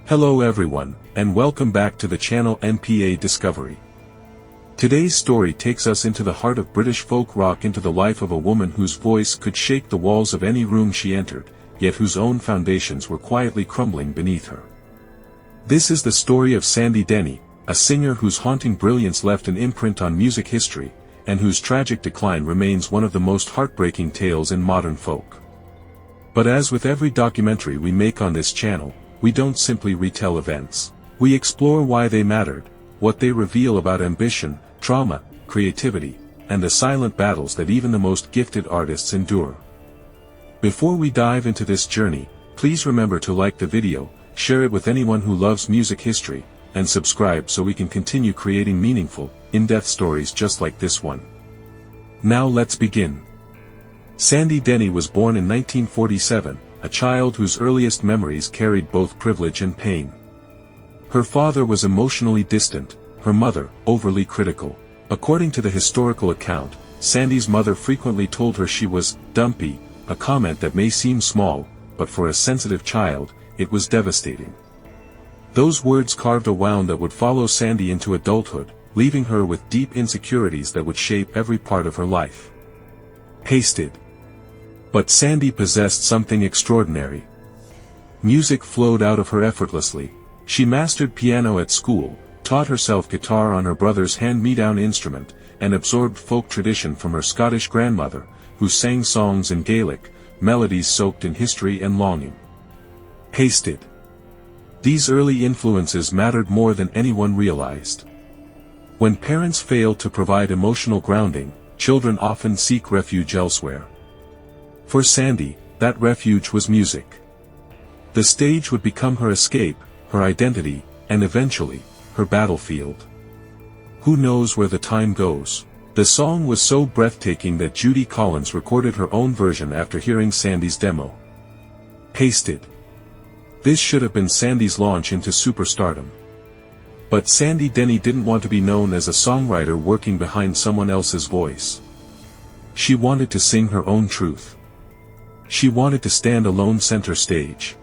Hello everyone, and welcome back to the channel NPA Discovery. Today's story takes us into the heart of British folk rock, into the life of a woman whose voice could shake the walls of any room she entered, yet whose own foundations were quietly crumbling beneath her. This is the story of Sandy Denny, a singer whose haunting brilliance left an imprint on music history, and whose tragic decline remains one of the most heartbreaking tales in modern folk. But as with every documentary we make on this channel, we don't simply retell events. We explore why they mattered, what they reveal about ambition, trauma, creativity, and the silent battles that even the most gifted artists endure. Before we dive into this journey, please remember to like the video, share it with anyone who loves music history, and subscribe so we can continue creating meaningful, in-depth stories just like this one. Now let's begin. Sandy Denny was born in 1947, a child whose earliest memories carried both privilege and pain. Her father was emotionally distant, her mother, overly critical. According to the historical account, Sandy's mother frequently told her she was dumpy, a comment that may seem small, but for a sensitive child, it was devastating. Those words carved a wound that would follow Sandy into adulthood, leaving her with deep insecurities that would shape every part of her life. Hasted. But Sandy possessed something extraordinary. Music flowed out of her effortlessly. She mastered piano at school, taught herself guitar on her brother's hand-me-down instrument, and absorbed folk tradition from her Scottish grandmother, who sang songs in Gaelic, melodies soaked in history and longing. Hasted. These early influences mattered more than anyone realized. When parents fail to provide emotional grounding, children often seek refuge elsewhere. For Sandy, that refuge was music. The stage would become her escape, her identity, and eventually, her battlefield. Who knows where the time goes? The song was so breathtaking that Judy Collins recorded her own version after hearing Sandy's demo. Hasted. This should have been Sandy's launch into superstardom. But Sandy Denny didn't want to be known as a songwriter working behind someone else's voice. She wanted to sing her own truth. She wanted to stand alone center stage.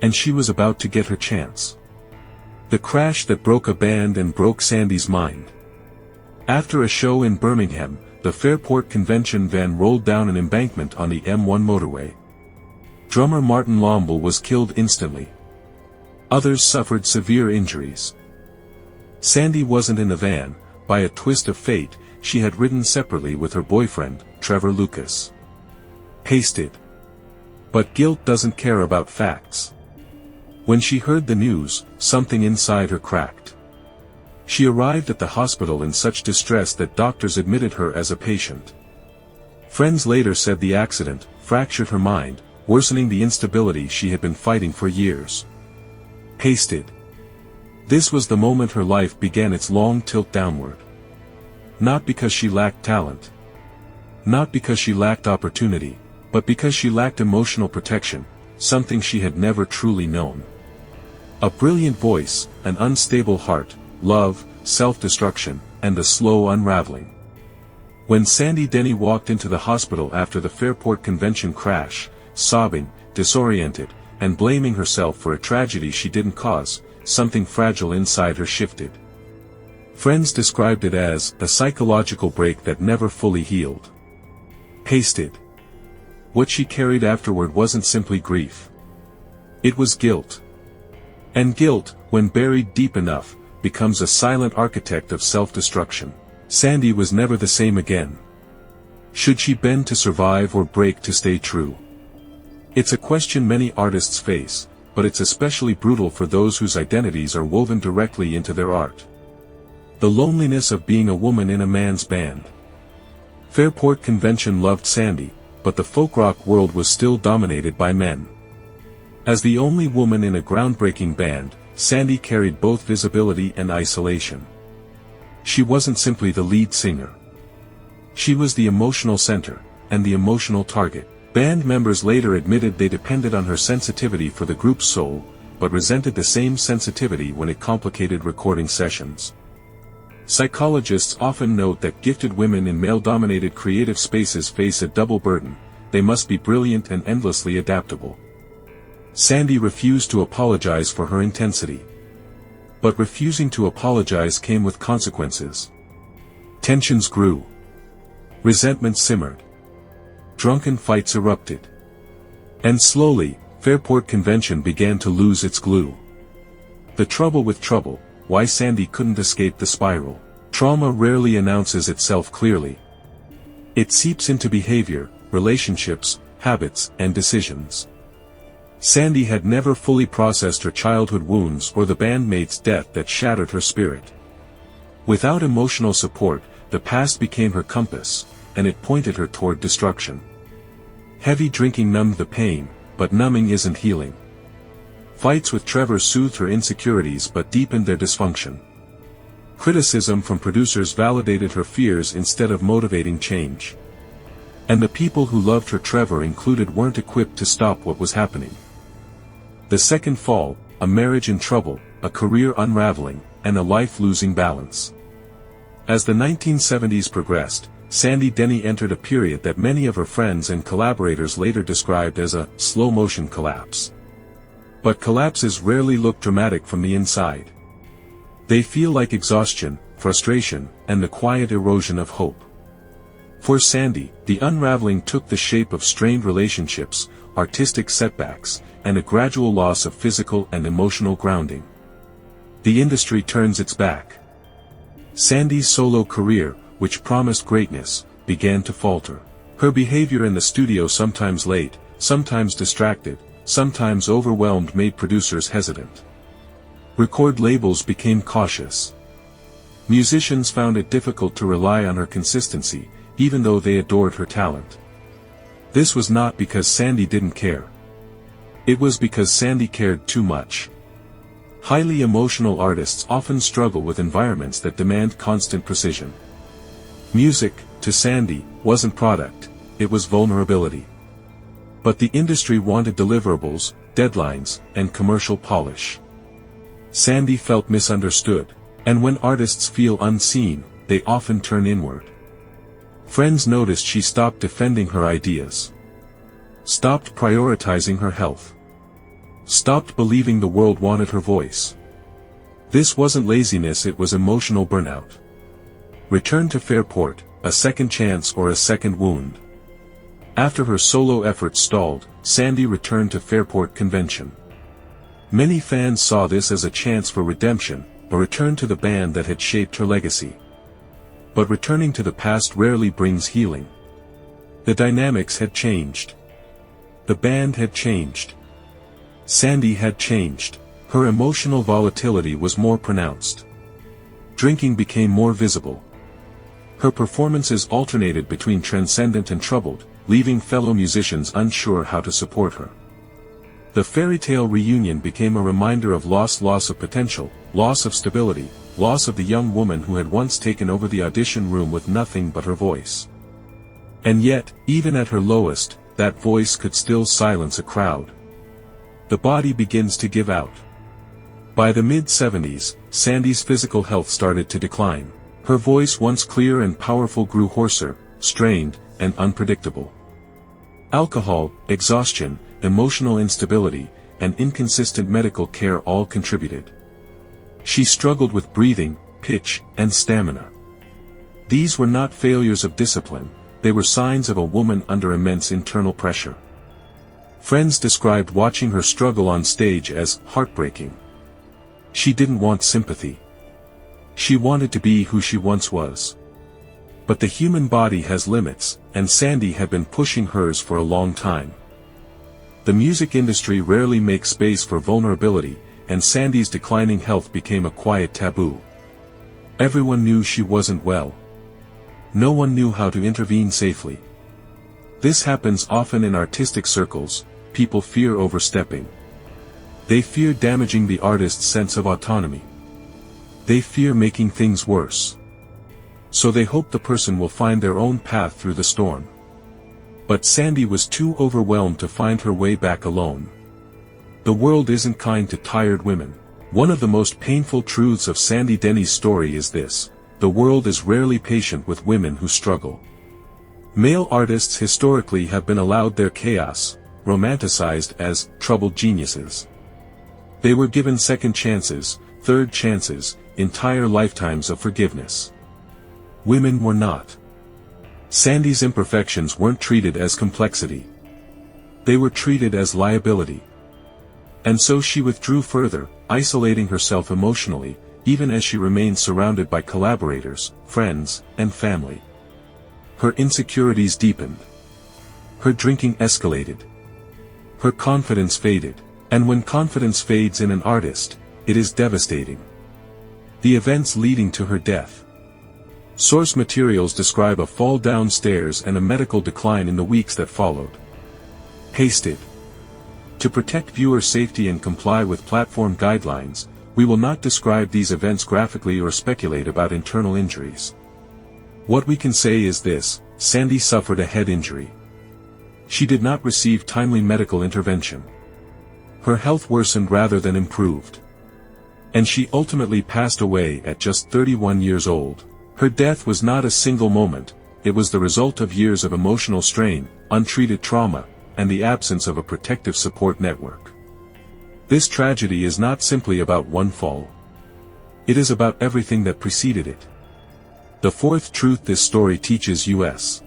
And she was about to get her chance. The crash that broke a band and broke Sandy's mind. After a show in Birmingham, the Fairport Convention van rolled down an embankment on the M1 motorway. Drummer Martin Lomble was killed instantly. Others suffered severe injuries. Sandy wasn't in the van. By a twist of fate, she had ridden separately with her boyfriend, Trevor Lucas. Hasted. But guilt doesn't care about facts. When she heard the news, something inside her cracked. She arrived at the hospital in such distress that doctors admitted her as a patient. Friends later said the accident fractured her mind, worsening the instability she had been fighting for years. Hasted. This was the moment her life began its long tilt downward. Not because she lacked talent. Not because she lacked opportunity, but because she lacked emotional protection, something she had never truly known. A brilliant voice, an unstable heart, love, self-destruction, and a slow unraveling. When Sandy Denny walked into the hospital after the Fairport Convention crash, sobbing, disoriented, and blaming herself for a tragedy she didn't cause, something fragile inside her shifted. Friends described it as a psychological break that never fully healed. Hasted. What she carried afterward wasn't simply grief. It was guilt. And guilt, when buried deep enough, becomes a silent architect of self-destruction. Sandy was never the same again. Should she bend to survive or break to stay true? It's a question many artists face, but it's especially brutal for those whose identities are woven directly into their art. The loneliness of being a woman in a man's band. Fairport Convention loved Sandy, but the folk rock world was still dominated by men. As the only woman in a groundbreaking band, Sandy carried both visibility and isolation. She wasn't simply the lead singer. She was the emotional center, and the emotional target. Band members later admitted they depended on her sensitivity for the group's soul, but resented the same sensitivity when it complicated recording sessions. Psychologists often note that gifted women in male-dominated creative spaces face a double burden: they must be brilliant and endlessly adaptable. Sandy refused to apologize for her intensity. But refusing to apologize came with consequences. Tensions grew. Resentment simmered. Drunken fights erupted. And slowly, Fairport Convention began to lose its glue. The trouble with trouble, why Sandy couldn't escape the spiral. Trauma rarely announces itself clearly. It seeps into behavior, relationships, habits, and decisions. Sandy had never fully processed her childhood wounds or the bandmate's death that shattered her spirit. Without emotional support, the past became her compass, and it pointed her toward destruction. Heavy drinking numbed the pain, but numbing isn't healing. Fights with Trevor soothed her insecurities but deepened their dysfunction. Criticism from producers validated her fears instead of motivating change. And the people who loved her Trevor included weren't equipped to stop what was happening. The second fall, a marriage in trouble, a career unraveling, and a life losing balance. As the 1970s progressed, Sandy Denny entered a period that many of her friends and collaborators later described as a slow-motion collapse. But collapses rarely look dramatic from the inside. They feel like exhaustion, frustration, and the quiet erosion of hope. For Sandy, the unraveling took the shape of strained relationships, artistic setbacks, and a gradual loss of physical and emotional grounding. The industry turns its back. Sandy's solo career, which promised greatness, began to falter. Her behavior in the studio, sometimes late, sometimes distracted, sometimes overwhelmed, made producers hesitant. Record labels became cautious. Musicians found it difficult to rely on her consistency, even though they adored her talent. This was not because Sandy didn't care. It was because Sandy cared too much. Highly emotional artists often struggle with environments that demand constant precision. Music, to Sandy, wasn't product, it was vulnerability. But the industry wanted deliverables, deadlines, and commercial polish. Sandy felt misunderstood, and when artists feel unseen, they often turn inward. Friends noticed she stopped defending her ideas. Stopped prioritizing her health. Stopped believing the world wanted her voice. This wasn't laziness, it was emotional burnout. Return to Fairport, a second chance or a second wound. After her solo efforts stalled, Sandy returned to Fairport Convention. Many fans saw this as a chance for redemption, a return to the band that had shaped her legacy. But returning to the past rarely brings healing. The dynamics had changed. The band had changed. Sandy had changed. Her emotional volatility was more pronounced. Drinking became more visible. Her performances alternated between transcendent and troubled, leaving fellow musicians unsure how to support her. The fairy tale reunion became a reminder of loss of potential, loss of stability, loss of the young woman who had once taken over the audition room with nothing but her voice. And yet, even at her lowest, that voice could still silence a crowd. The body begins to give out. By the mid-70s, Sandy's physical health started to decline. Her voice, once clear and powerful, grew hoarser, strained, and unpredictable. Alcohol, exhaustion, emotional instability, and inconsistent medical care all contributed. She struggled with breathing, pitch, and stamina. These were not failures of discipline, they were signs of a woman under immense internal pressure. Friends described watching her struggle on stage as heartbreaking. She didn't want sympathy. She wanted to be who she once was. But the human body has limits, and Sandy had been pushing hers for a long time. The music industry rarely makes space for vulnerability, and Sandy's declining health became a quiet taboo. Everyone knew she wasn't well. No one knew how to intervene safely. This happens often in artistic circles. People fear overstepping. They fear damaging the artist's sense of autonomy. They fear making things worse. So they hope the person will find their own path through the storm. But Sandy was too overwhelmed to find her way back alone. The world isn't kind to tired women. One of the most painful truths of Sandy Denny's story is this: the world is rarely patient with women who struggle. Male artists historically have been allowed their chaos, romanticized as troubled geniuses. They were given second chances, third chances, entire lifetimes of forgiveness. Women were not. Sandy's imperfections weren't treated as complexity. They were treated as liability. And so she withdrew further, isolating herself emotionally, even as she remained surrounded by collaborators, friends, and family. Her insecurities deepened. Her drinking escalated. Her confidence faded. And when confidence fades in an artist, it is devastating. The events leading to her death. Source materials describe a fall downstairs and a medical decline in the weeks that followed. Pasted. To protect viewer safety and comply with platform guidelines, we will not describe these events graphically or speculate about internal injuries. What we can say is this: Sandy suffered a head injury. She did not receive timely medical intervention. Her health worsened rather than improved. And she ultimately passed away at just 31 years old. Her death was not a single moment, it was the result of years of emotional strain, untreated trauma, and the absence of a protective support network. This tragedy is not simply about one fall. It is about everything that preceded it. The fourth truth this story teaches us.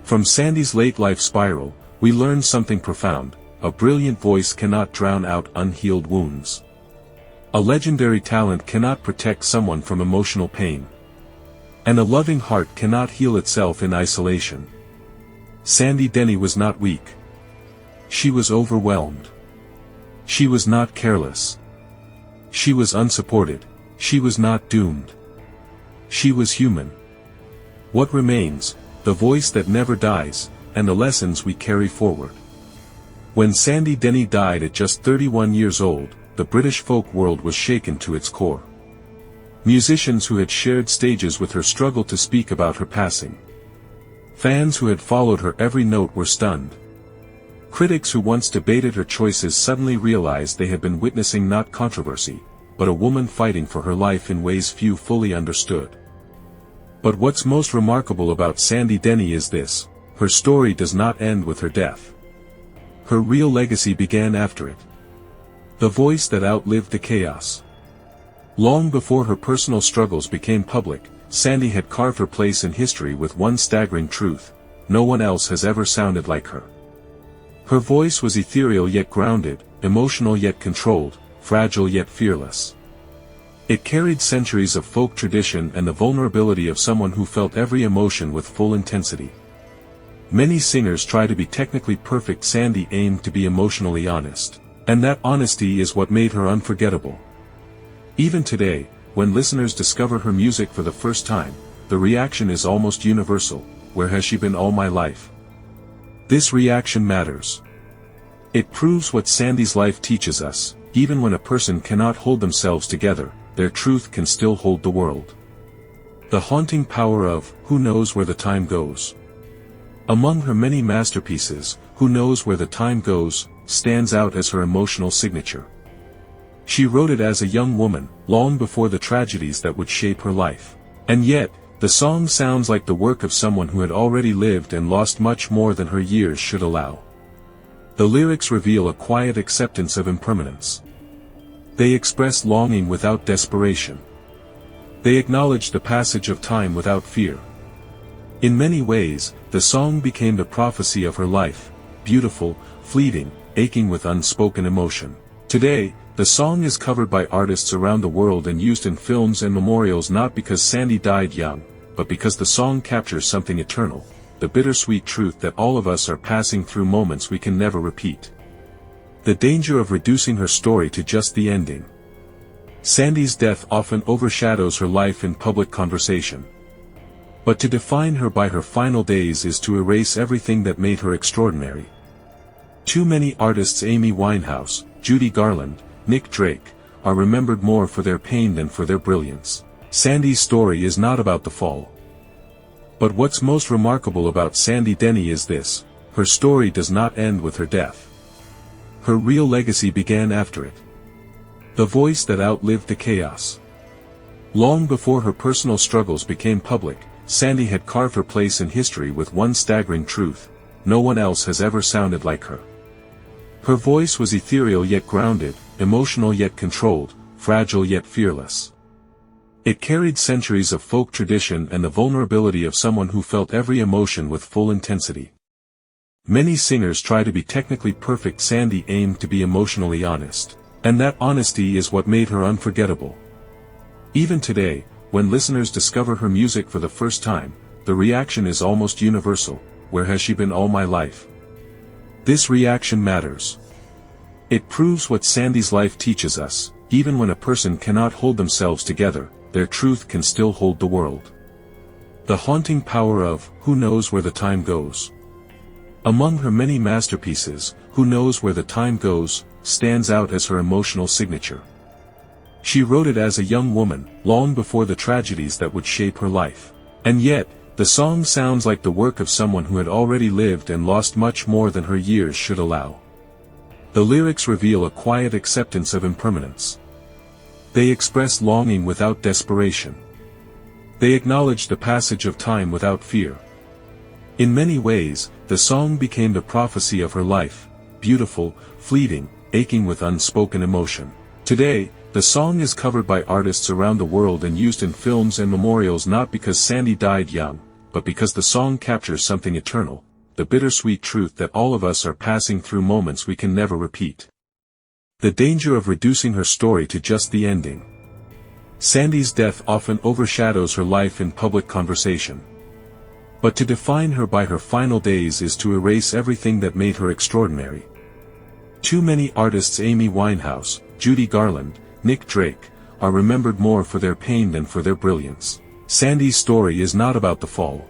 From Sandy's late life spiral, we learn something profound: a brilliant voice cannot drown out unhealed wounds. A legendary talent cannot protect someone from emotional pain. And a loving heart cannot heal itself in isolation. Sandy Denny was not weak. She was overwhelmed. She was not careless. She was unsupported. She was not doomed. She was human. What remains? The voice that never dies, and the lessons we carry forward. When Sandy Denny died at just 31 years old, the British folk world was shaken to its core. Musicians who had shared stages with her struggled to speak about her passing. Fans who had followed her every note were stunned. Critics who once debated her choices suddenly realized they had been witnessing not controversy, but a woman fighting for her life in ways few fully understood. But what's most remarkable about Sandy Denny is this: her story does not end with her death. Her real legacy began after it. The voice that outlived the chaos. Long before her personal struggles became public, Sandy had carved her place in history with one staggering truth: no one else has ever sounded like her. Her voice was ethereal yet grounded, emotional yet controlled, fragile yet fearless. It carried centuries of folk tradition and the vulnerability of someone who felt every emotion with full intensity. Many singers try to be technically perfect. Sandy aimed to be emotionally honest. And that honesty is what made her unforgettable. Even today, when listeners discover her music for the first time, the reaction is almost universal: where has she been all my life? This reaction matters. It proves what Sandy's life teaches us: even when a person cannot hold themselves together, their truth can still hold the world. The haunting power of "Who Knows Where the Time Goes." Among her many masterpieces, "Who Knows Where the Time Goes" stands out as her emotional signature. She wrote it as a young woman, long before the tragedies that would shape her life. And yet, the song sounds like the work of someone who had already lived and lost much more than her years should allow. The lyrics reveal a quiet acceptance of impermanence. They express longing without desperation. They acknowledge the passage of time without fear. In many ways, the song became the prophecy of her life: beautiful, fleeting, aching with unspoken emotion. Today, the song is covered by artists around the world and used in films and memorials, not because Sandy died young, but because the song captures something eternal: the bittersweet truth that all of us are passing through moments we can never repeat. The danger of reducing her story to just the ending. Sandy's death often overshadows her life in public conversation. But to define her by her final days is to erase everything that made her extraordinary. Too many artists, Amy Winehouse, Judy Garland, Nick Drake, are remembered more for their pain than for their brilliance. Sandy's story is not about the fall. But what's most remarkable about Sandy Denny is this: her story does not end with her death. Her real legacy began after it. The voice that outlived the chaos. Long before her personal struggles became public, Sandy had carved her place in history with one staggering truth: no one else has ever sounded like her. Her voice was ethereal yet grounded, emotional yet controlled, fragile yet fearless. It carried centuries of folk tradition and the vulnerability of someone who felt every emotion with full intensity. Many singers try to be technically perfect. Sandy aimed to be emotionally honest. And that honesty is what made her unforgettable. Even today, when listeners discover her music for the first time, the reaction is almost universal: "Where has she been all my life?" This reaction matters. It proves what Sandy's life teaches us: even when a person cannot hold themselves together, their truth can still hold the world. The haunting power of "Who Knows Where the Time Goes." Among her many masterpieces, "Who Knows Where the Time Goes" stands out as her emotional signature. She wrote it as a young woman, long before the tragedies that would shape her life. And yet, the song sounds like the work of someone who had already lived and lost much more than her years should allow. The lyrics reveal a quiet acceptance of impermanence. They express longing without desperation. They acknowledge the passage of time without fear. In many ways, the song became the prophecy of her life: beautiful, fleeting, aching with unspoken emotion. Today, the song is covered by artists around the world and used in films and memorials, not because Sandy died young, but because the song captures something eternal: the bittersweet truth that all of us are passing through moments we can never repeat. The danger of reducing her story to just the ending. Sandy's death often overshadows her life in public conversation. But to define her by her final days is to erase everything that made her extraordinary. Too many artists, Amy Winehouse, Judy Garland, Nick Drake, are remembered more for their pain than for their brilliance. Sandy's story is not about the fall.